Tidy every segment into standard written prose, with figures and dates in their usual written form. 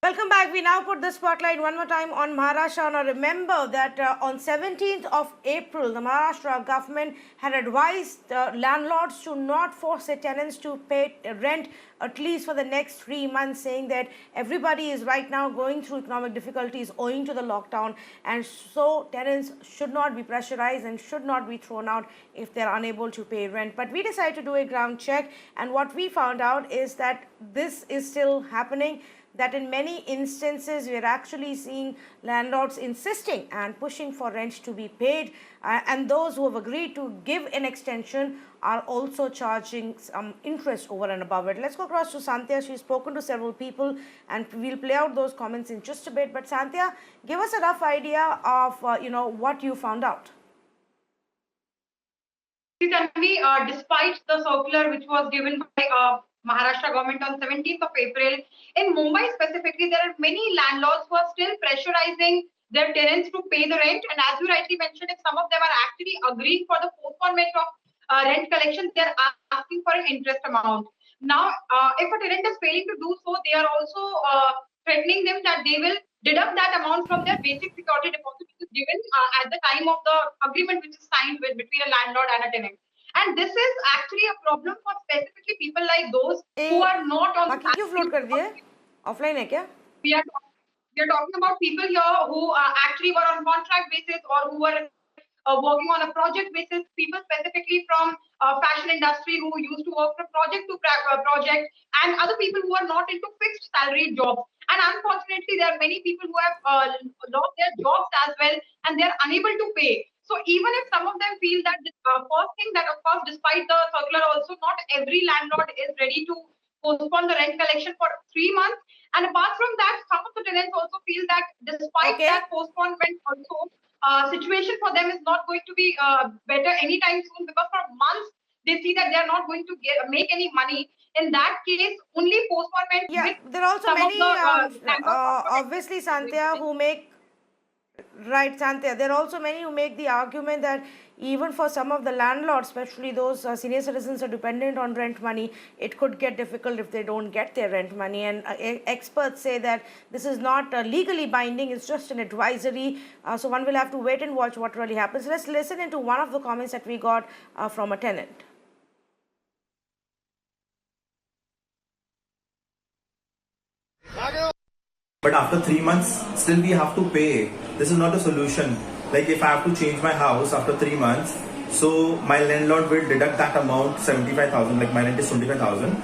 Welcome back. We now put the spotlight one more time on Maharashtra. Now remember that on 17th of April, the Maharashtra government had advised landlords to not force their tenants to pay rent at least for the next 3 months, saying that everybody is right now going through economic difficulties owing to the lockdown, and so tenants should not be pressurized and should not be thrown out if they're unable to pay rent. But we decided to do a ground check, and what we found out is that this is still happening, that in many instances we are actually seeing landlords insisting and pushing for rent to be paid, and those who have agreed to give an extension are also charging some interest over and above it. Let's go across to Sandhya. She's spoken to several people and we'll play out those comments in just a bit. But Sandhya, give us a rough idea of what you found out. Despite the circular which was given by Maharashtra Government on 17th of April, in Mumbai specifically, there are many landlords who are still pressurizing their tenants to pay the rent. And as you rightly mentioned, if some of them are actually agreeing for the postponement of rent collection, they are asking for an interest amount. Now, if a tenant is failing to do so, they are also threatening them that they will deduct that amount from their basic security deposit which is given at the time of the agreement which is signed between a landlord and a tenant. And this is actually a problem for specifically people like those who are not on the offline hai kya? We are talking about people here who actually were on contract basis or who were working on a project basis, people specifically from fashion industry who used to work from project to project, and other people who are not into fixed salary jobs. And unfortunately, there are many people who have lost their jobs as well, and they are unable to pay. So even if some of them feel that first thing that, of course, despite the circular also, not every landlord is ready to postpone the rent collection for 3 months. And apart from that, some of the tenants also feel that despite that postponement also, situation for them is not going to be better anytime soon, because for months they see that they are not going to make any money. In that case, only postponement. Yeah, there are also many, obviously, Sandhya, who make. Right, Sandhya. There are also many who make the argument that even for some of the landlords, especially those senior citizens who are dependent on rent money, it could get difficult if they don't get their rent money. And experts say that this is not legally binding, it's just an advisory. So one will have to wait and watch what really happens. Let's listen into one of the comments that we got from a tenant. But after 3 months, still we have to pay. This is not a solution. Like if I have to change my house after 3 months, so my landlord will deduct that amount, 75,000, like my rent is 25,000,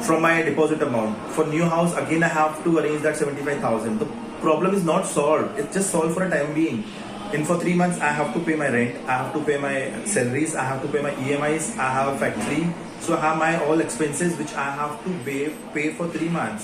from my deposit amount. For new house, again I have to arrange that 75,000. The problem is not solved. It's just solved for a time being. In for 3 months, I have to pay my rent, I have to pay my salaries, I have to pay my EMIs, I have a factory. So I have my all expenses which I have to pay for 3 months.